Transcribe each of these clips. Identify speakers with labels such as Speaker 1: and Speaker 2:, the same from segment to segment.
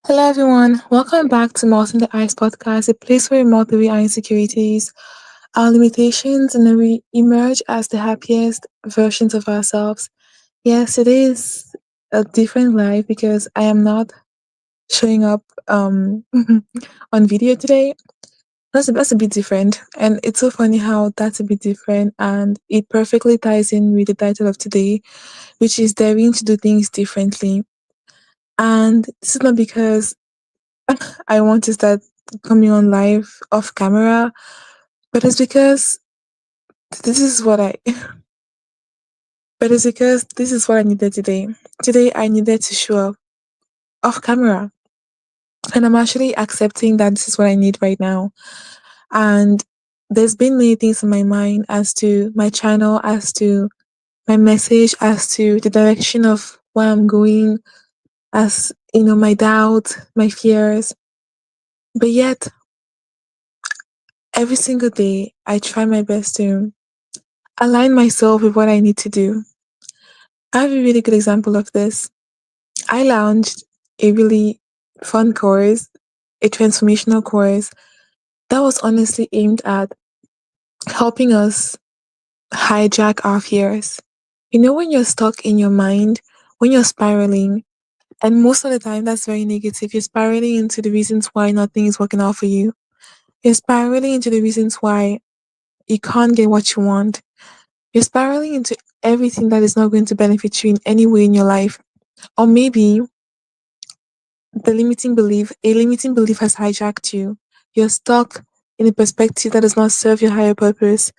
Speaker 1: Hello, everyone. Welcome back to Melting the Ice podcast, a place where we melt away our insecurities, our limitations, and then we emerge as the happiest versions of ourselves. Yes, today is a different life because I am not showing up on video today. That's a bit different, and it's so funny how that's a bit different, and it perfectly ties in with the title of today, which is daring to do things differently. And this is not because I want to start coming on live off camera, but it's because this is what I but it's because this is what I needed today. Today I needed to show up off camera. And I'm actually accepting that this is what I need right now. And there's been many things in my mind as to my channel, as to my message, as to the direction of where I'm going, as my doubt, my fears. But yet every single day I try my best to align myself with what I need to do. I have a really good example of this. I launched a really fun course, a transformational course that was honestly aimed at helping us hijack our fears. When you're stuck in your mind, when you're spiraling, and most of the time that's very negative, you're spiraling into the reasons why nothing is working out for you. You're spiraling into the reasons why you can't get what you want. You're spiraling into everything that is not going to benefit you in any way in your life. Or maybe a limiting belief has hijacked you. You're stuck in a perspective that does not serve your higher purpose.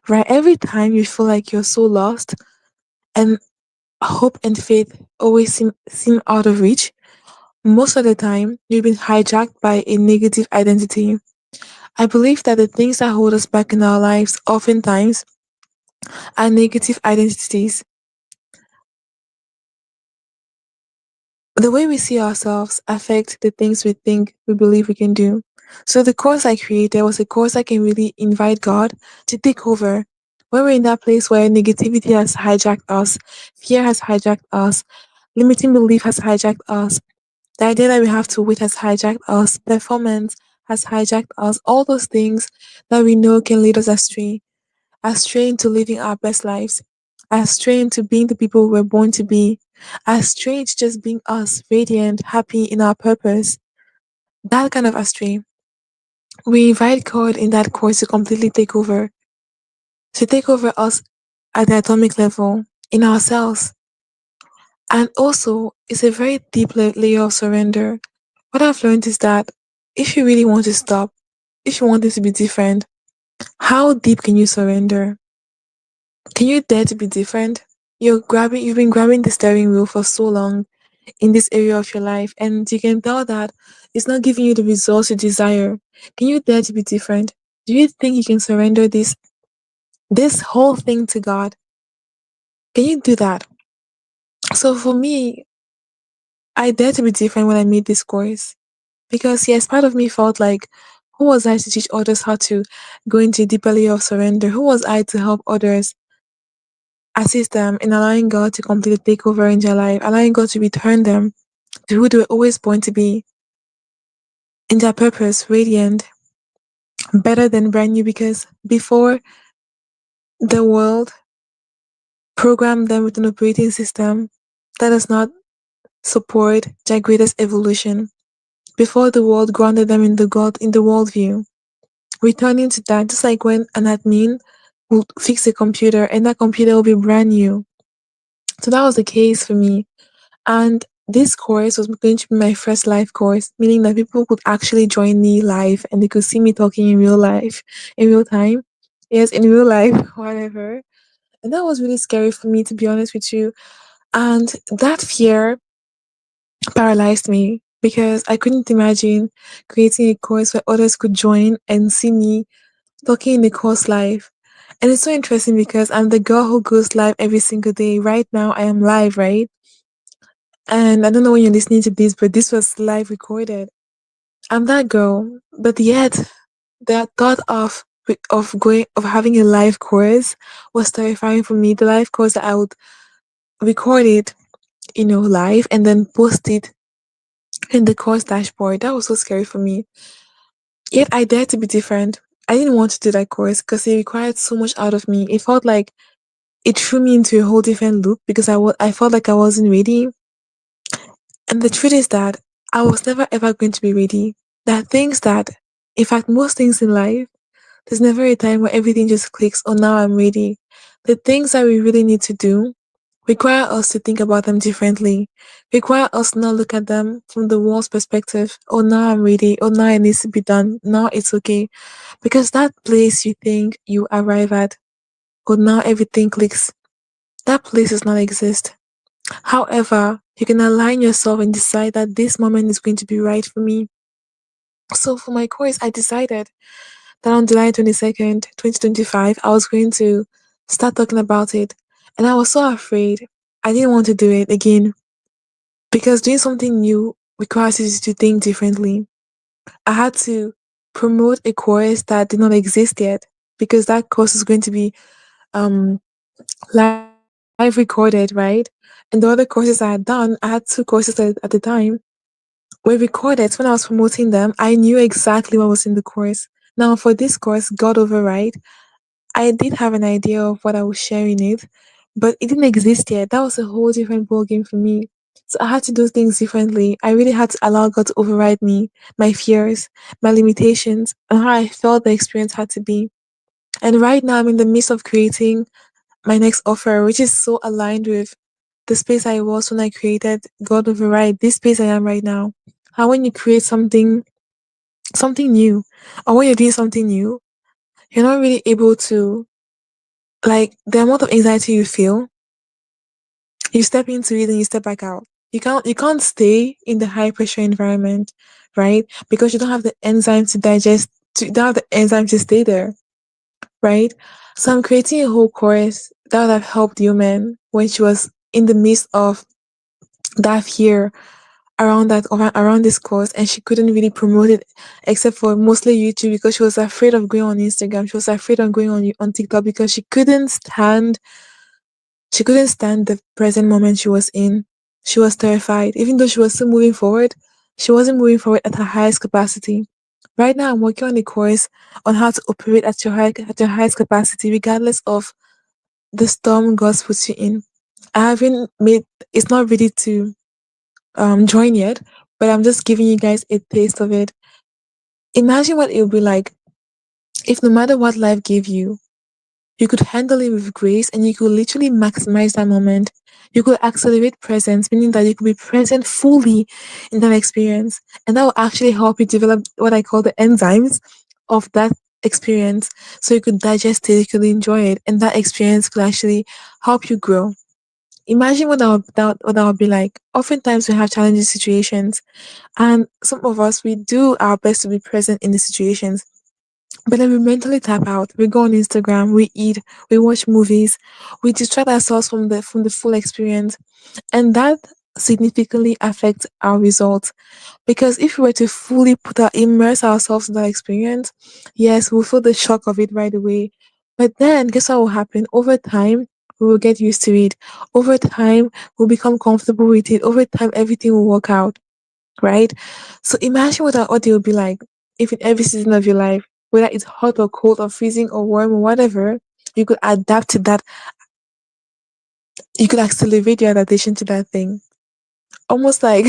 Speaker 1: Right? Every time you feel like you're so lost and hope and faith always seem out of reach, most of the time you've been hijacked by a negative identity. I believe that the things that hold us back in our lives oftentimes are negative identities. The way we see ourselves affect the things we think we believe we can do. So the course I created was a course I can really invite God to take over. When we're in that place where negativity has hijacked us, fear has hijacked us, limiting belief has hijacked us, the idea that we have to wait has hijacked us, performance has hijacked us, all those things that we know can lead us astray into living our best lives, astray into being the people we're born to be, astray into just being us, radiant, happy in our purpose. That kind of astray. We invite God in that course to completely to take over us at the atomic level, in ourselves. And also, it's a very deep layer of surrender. What I've learned is that if you really want to stop, if you want this to be different, how deep can you surrender? Can you dare to be different? You've been grabbing the steering wheel for so long in this area of your life, and you can tell that it's not giving you the results you desire. Can you dare to be different? Do you think you can surrender this whole thing to God? Can you do that? So for me, I dare to be different when I made this course because yes, part of me felt like, who was I to teach others how to go into a deeper layer of surrender? Who was I to help others assist them in allowing God to completely take over in their life, allowing God to return them to who they were always born to be, in their purpose, radiant, better than brand new, because before the world programmed them with an operating system that does not support their greatest evolution, before the world grounded them in the worldview. Returning to that, just like when an admin will fix a computer and that computer will be brand new. So that was the case for me. And this course was going to be my first live course, meaning that people could actually join me live and they could see me talking in real life, in real time. Yes, in real life, whatever. And that was really scary for me, to be honest with you. And that fear paralyzed me because I couldn't imagine creating a course where others could join and see me talking in the course live. And it's so interesting because I'm the girl who goes live every single day. Right now, I am live, right? And I don't know when you're listening to this, but this was live recorded. I'm that girl, but yet the thought of having a live course was terrifying for me. The live course that I would record it, live and then post it in the course dashboard. That was so scary for me. Yet I dared to be different. I didn't want to do that course because it required so much out of me. It felt like it threw me into a whole different loop because I felt like I wasn't ready. And the truth is that I was never ever going to be ready. There are things that, in fact, most things in life, there's never a time where everything just clicks, oh, now I'm ready. The things that we really need to do require us to think about them differently, require us to not look at them from the world's perspective. Oh, now I'm ready. Oh, now it needs to be done. Now it's okay. Because that place you think you arrive at, oh, now everything clicks, that place does not exist. However, you can align yourself and decide that this moment is going to be right for me. So for my course, I decided that on July 22nd, 2025, I was going to start talking about it. And I was so afraid. I didn't want to do it again because doing something new requires you to think differently. I had to promote a course that did not exist yet because that course is going to be um live recorded, right? And the other courses I had done, I had two courses at the time, were recorded. So when I was promoting them, I knew exactly what was in the course. Now for this course, God Override, I did have an idea of what I would share in it, but it didn't exist yet. That was a whole different ball game for me. So I had to do things differently. I really had to allow God to override me, my fears, my limitations, and how I felt the experience had to be. And right now I'm in the midst of creating my next offer, which is so aligned with the space I was when I created God Override, this space I am right now. How when you create something new, or when you're doing something new, you're not really able to, like, the amount of anxiety you feel, you step into it and you step back out. You can't stay in the high pressure environment, right? Because you don't have the enzyme to digest, you don't have the enzyme to stay there, right? So I'm creating a whole course that would have helped Human when she was in the midst of that fear around this course, and she couldn't really promote it except for mostly YouTube because she was afraid of going on Instagram. She was afraid of going on TikTok because she couldn't stand the present moment she was in. She was terrified. Even though she was still moving forward, she wasn't moving forward at her highest capacity. Right now, I'm working on a course on how to operate at your highest capacity, regardless of the storm God puts you in. I haven't made. It's not ready to join yet, but I'm just giving you guys a taste of it. Imagine what it would be like if no matter what life gave you could handle it with grace and you could literally maximize that moment. You could accelerate presence, meaning that you could be present fully in that experience. And that will actually help you develop what I call the enzymes of that experience. So you could digest it, you could enjoy it, and that experience could actually help you grow. Imagine what that would be like. Oftentimes we have challenging situations, and some of us we do our best to be present in the situations, but then we mentally tap out. We go on Instagram, we eat, we watch movies, we distract ourselves from the full experience. And that significantly affects our results. Because if we were to fully immerse ourselves in that experience, yes, we'll feel the shock of it right away. But then guess what will happen? Over time, we will get used to it. Over time, we'll become comfortable with it. Over time, everything will work out, right? So imagine what that audio would be like if in every season of your life, whether it's hot or cold or freezing or warm or whatever, you could adapt to that. You could accelerate your adaptation to that thing. Almost like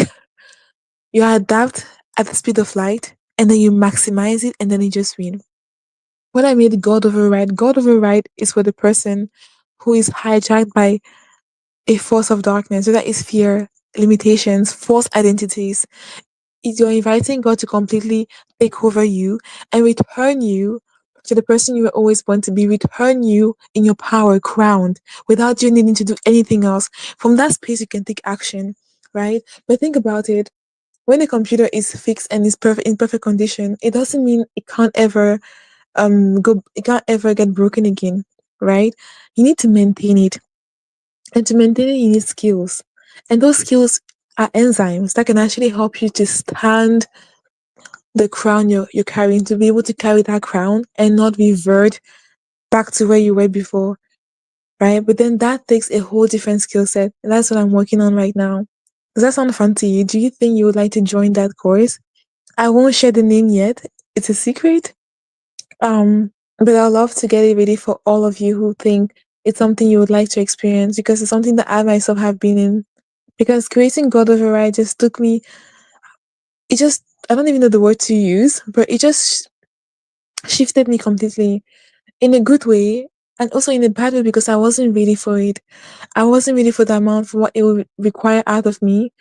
Speaker 1: you adapt at the speed of light and then you maximize it and then you just win. When I made God override is for the person who is hijacked by a force of darkness, whether it's fear, limitations, false identities. Is you're inviting God to completely take over you and return you to the person you were always born to be, return you in your power, crowned, without you needing to do anything else. From that space, you can take action, right? But think about it. When a computer is fixed and is perfect in perfect condition, it doesn't mean it can't ever get broken again, right? You need to maintain it. And to maintain it, you need skills. And those skills are enzymes that can actually help you to stand the crown you're carrying, to be able to carry that crown and not revert back to where you were before, right? But then that takes a whole different skill set. And that's what I'm working on right now. Does that sound fun to you? Do you think you would like to join that course? I won't share the name yet. It's a secret. But I'd love to get it ready for all of you who think it's something you would like to experience because it's something that I myself have been in. Because creating God Override just took me, it just, I don't even know the word to use, but it just shifted me completely in a good way and also in a bad way because I wasn't ready for it. I wasn't ready for the amount for what it would require out of me.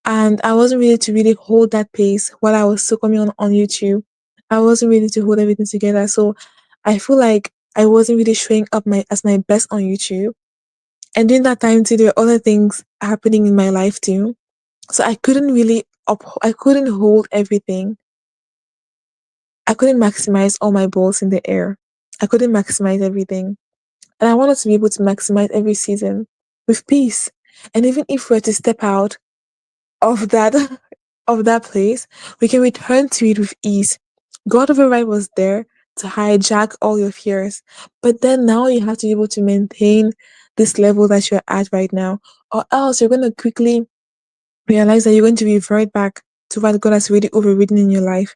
Speaker 1: And I wasn't ready to really hold that pace while I was still coming on YouTube. I wasn't ready to hold everything together. So I feel like I wasn't really showing up my as my best on YouTube. And during that time too, there were other things happening in my life too. So I couldn't really I couldn't hold everything. I couldn't maximize all my balls in the air. I couldn't maximize everything. And I wanted to be able to maximize every season with peace. And even if we were to step out of that of that place, we can return to it with ease. God override was there to hijack all your fears. But then now you have to be able to maintain this level that you're at right now. Or else you're gonna quickly realize that you're going to revert back to what God has already overridden in your life.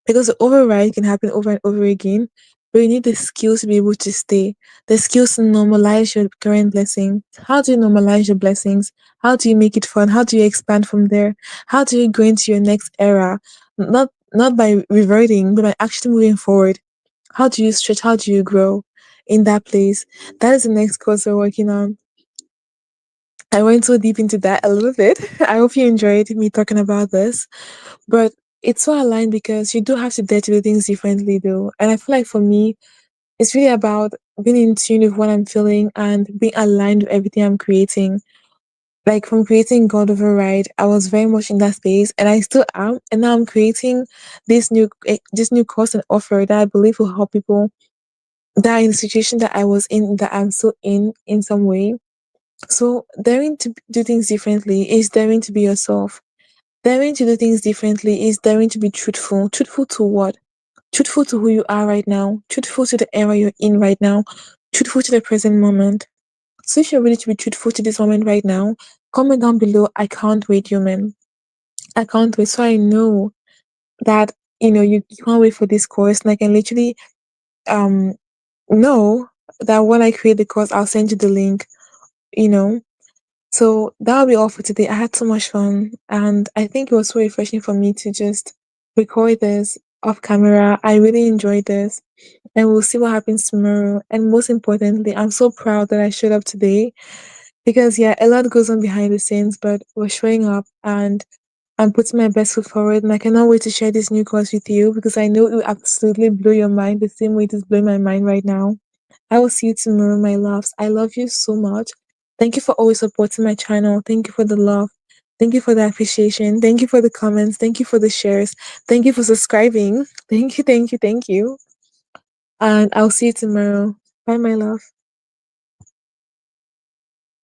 Speaker 1: Because the override can happen over and over again, but you need the skills to be able to stay, the skills to normalize your current blessing. How do you normalize your blessings? How do you make it fun? How do you expand from there? How do you go into your next era? Not by reverting, but by actually moving forward. How do you stretch? How do you grow in that place? That is the next course we're working on. I went so deep into that a little bit. I hope you enjoyed me talking about this. But it's so aligned because you do have to dare to do things differently though. And I feel like for me, it's really about being in tune with what I'm feeling and being aligned with everything I'm creating. Like from creating God Override, I was very much in that space and I still am. And now I'm creating this new course and offer that I believe will help people that are in the situation that I was in, that I'm still in some way. So daring to do things differently is daring to be yourself. Daring to do things differently is daring to be truthful. Truthful to what? Truthful to who you are right now. Truthful to the era you're in right now. Truthful to the present moment. So if you're ready to be truthful to this moment right now, comment down below. I can't wait, human. I can't wait. So I know that you can't wait for this course. And I can literally um know that when I create the course, I'll send you the link. You know. So that'll be all for today. I had so much fun, and I think it was so refreshing for me to just record this off camera. I really enjoyed this, and we'll see what happens tomorrow. And most importantly, I'm so proud that I showed up today because, yeah, a lot goes on behind the scenes, but we're showing up and I'm putting my best foot forward. And I cannot wait to share this new course with you because I know it will absolutely blow your mind the same way it is blowing my mind right now. I will see you tomorrow, my loves. I love you so much. Thank you for always supporting my channel. Thank you for the love. Thank you for the appreciation. Thank you for the comments. Thank you for the shares. Thank you for subscribing. Thank you, thank you, thank you. And I'll see you tomorrow. Bye, my love.